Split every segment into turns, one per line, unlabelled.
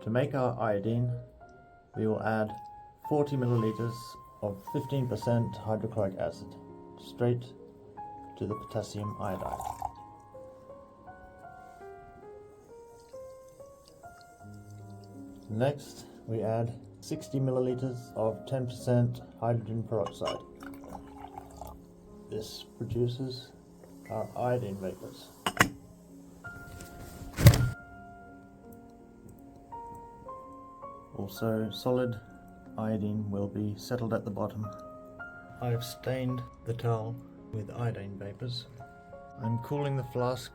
To make our iodine, we will add 40 milliliters of 15% hydrochloric acid straight to the potassium iodide. Next, we add 60 milliliters of 10% hydrogen peroxide. This produces our iodine vapors. Also, solid iodine will be settled at the bottom. I've stained the towel with iodine vapors. I'm cooling the flask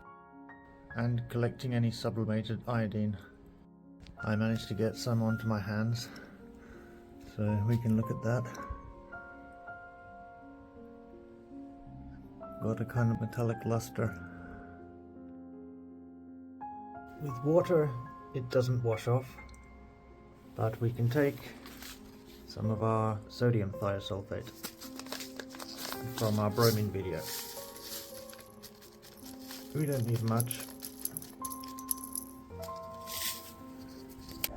and collecting any sublimated iodine. I managed to get some onto my hands, so we can look at that. Got a kind of metallic luster. With water it doesn't wash off, but we can take some of our sodium thiosulfate from our bromine video. We don't need much.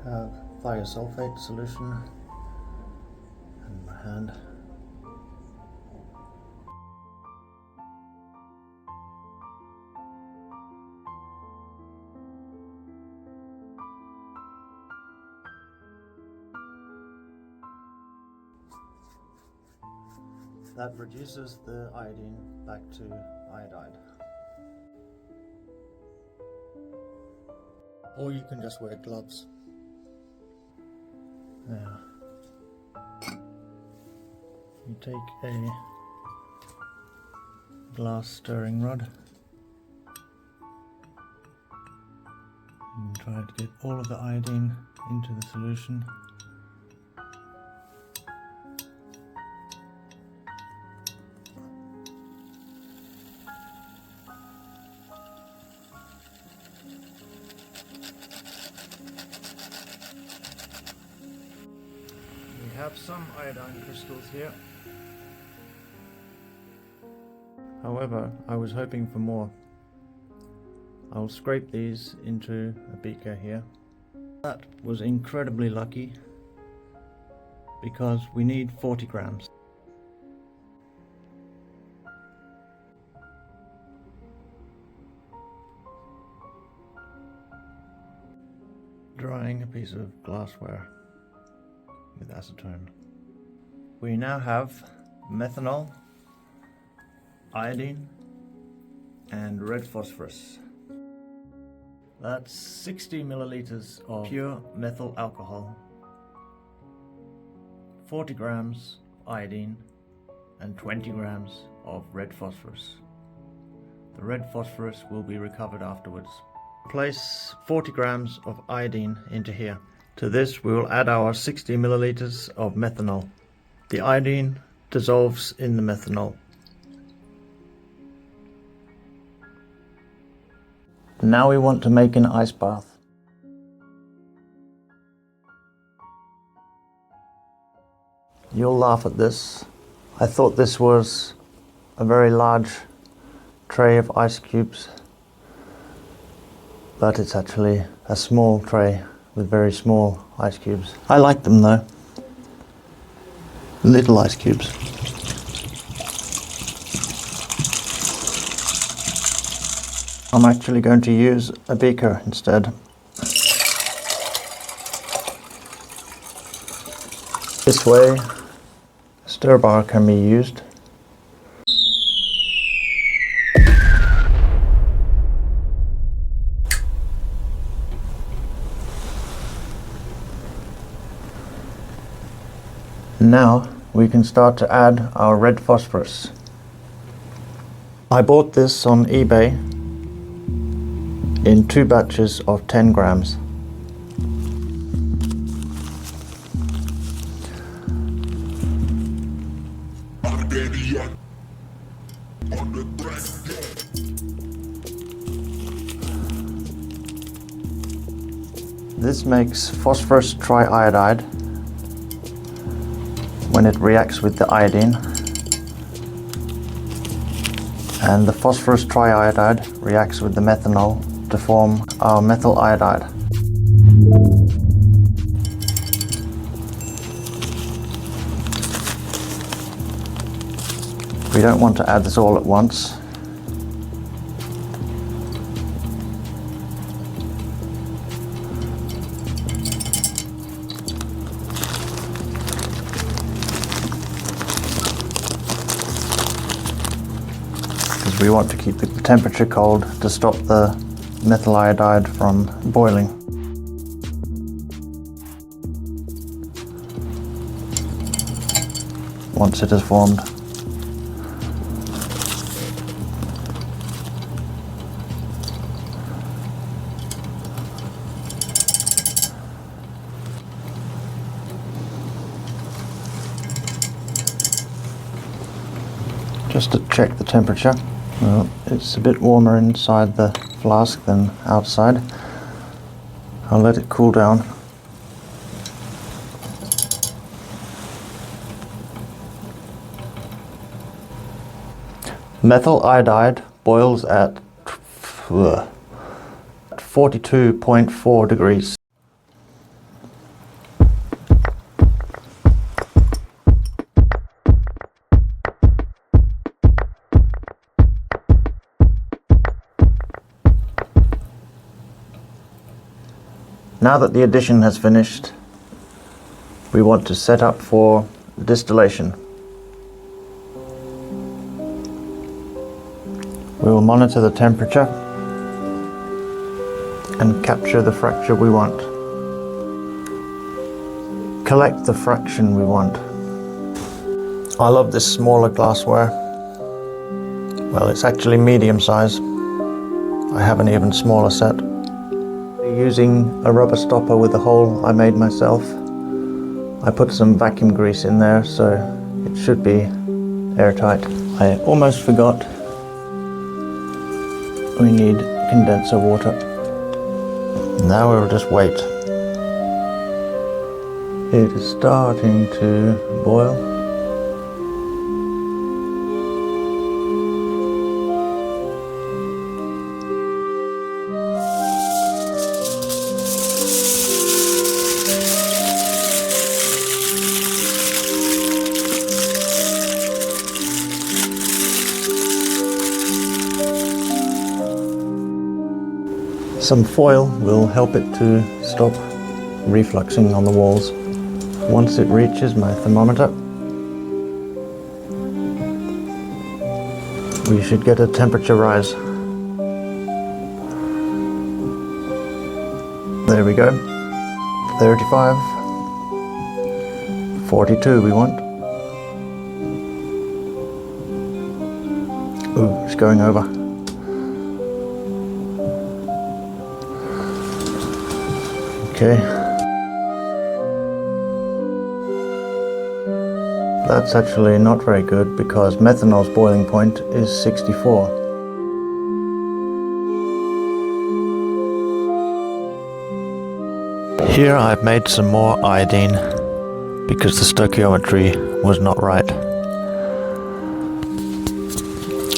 Have thiosulfate solution in my hand. That reduces the iodine back to iodide. Or you can just wear gloves. Now, you take a glass stirring rod and try to get all of the iodine into the solution. We have some iodine crystals here. However, I was hoping for more. I'll scrape these into a beaker here. That was incredibly lucky because we need 40 grams. Drying a piece of glassware with acetone. We now have methanol, iodine, and red phosphorus. That's 60 milliliters of pure methyl alcohol, 40 grams iodine, and 20 grams of red phosphorus. The red phosphorus will be recovered afterwards. Place 40 grams of iodine into here. To this we will add our 60 milliliters of methanol. The iodine dissolves in the methanol. Now we want to make an ice bath. You'll laugh at this. I thought this was a very large tray of ice cubes, but it's actually a small tray with very small ice cubes. I like them though. Little ice cubes. I'm actually going to use a beaker instead. This way, a stir bar can be used. Now we can start to add our red phosphorus. I bought this on eBay in 2 batches of 10 grams. This makes phosphorus triiodide when it reacts with the iodine, and the phosphorus triiodide reacts with the methanol to form our methyl iodide. We don't want to add this all at once. Because we want to keep the temperature cold to stop the methyl iodide from boiling. Once it is formed. Just to check the temperature. Well, it's a bit warmer inside the flask than outside. I'll let it cool down. Methyl iodide boils at 42.4 degrees. Now that the addition has finished, we want to set up for distillation. We will monitor the temperature and capture the fracture we want. Collect the fraction we want. I love this smaller glassware. Well, it's actually medium size. I have an even smaller set. Using a rubber stopper with a hole I made myself. I put some vacuum grease in there so it should be airtight. I almost forgot we need condenser water. Now we'll just wait. It is starting to boil. Some foil will help it to stop refluxing on the walls. Once it reaches my thermometer, we should get a temperature rise. There we go. 35, 42 we want. Ooh, it's going over. Okay. That's actually not very good because methanol's boiling point is 64. Here I've made some more iodine because the stoichiometry was not right.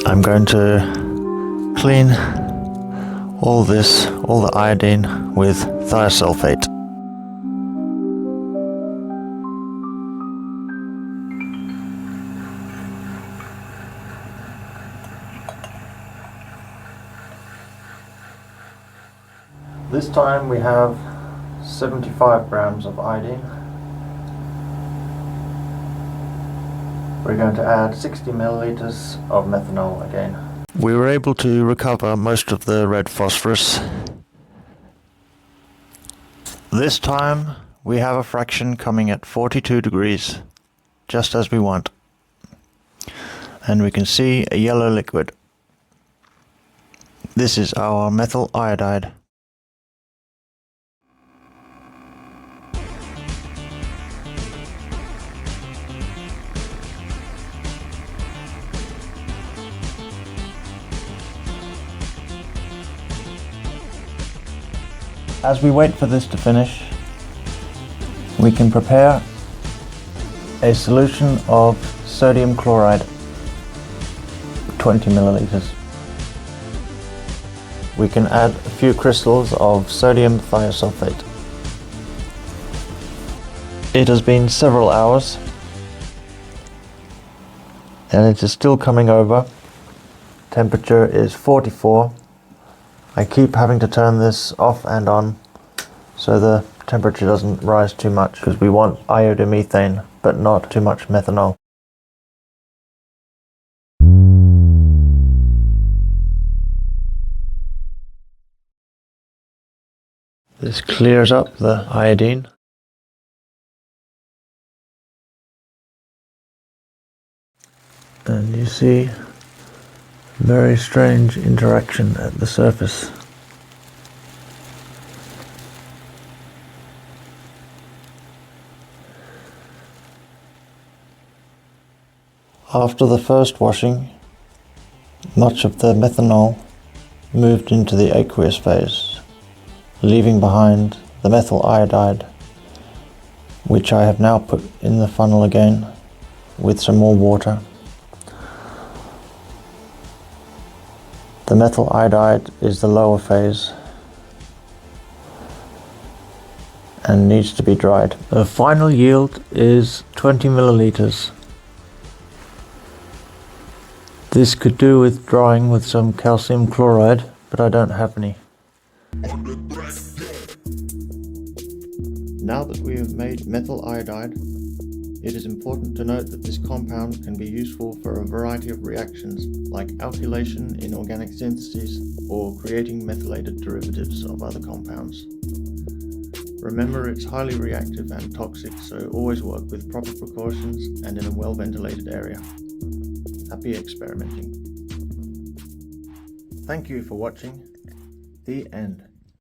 I'm going to clean all the iodine with thiosulfate. This time we have 75 grams of iodine. We're going to add 60 milliliters of methanol again. We were able to recover most of the red phosphorus. This time we have a fraction coming at 42 degrees, just as we want. And we can see a yellow liquid. This is our methyl iodide. As we wait for this to finish, we can prepare a solution of sodium chloride, 20 milliliters. We can add a few crystals of sodium thiosulfate. It has been several hours and it is still coming over. Temperature is 44. I keep having to turn this off and on so the temperature doesn't rise too much, because we want iodomethane but not too much methanol. This clears up the iodine. And you see very strange interaction at the surface. After the first washing, much of the methanol moved into the aqueous phase, leaving behind the methyl iodide, which I have now put in the funnel again with some more water. The methyl iodide is the lower phase and needs to be dried. The final yield is 20 milliliters. This could do with drying with some calcium chloride, but I don't have any. Now that we have made methyl iodide, it is important to note that this compound can be useful for a variety of reactions, like alkylation in organic syntheses or creating methylated derivatives of other compounds. Remember, it's highly reactive and toxic, so always work with proper precautions and in a well-ventilated area. Happy experimenting. Thank you for watching. The end.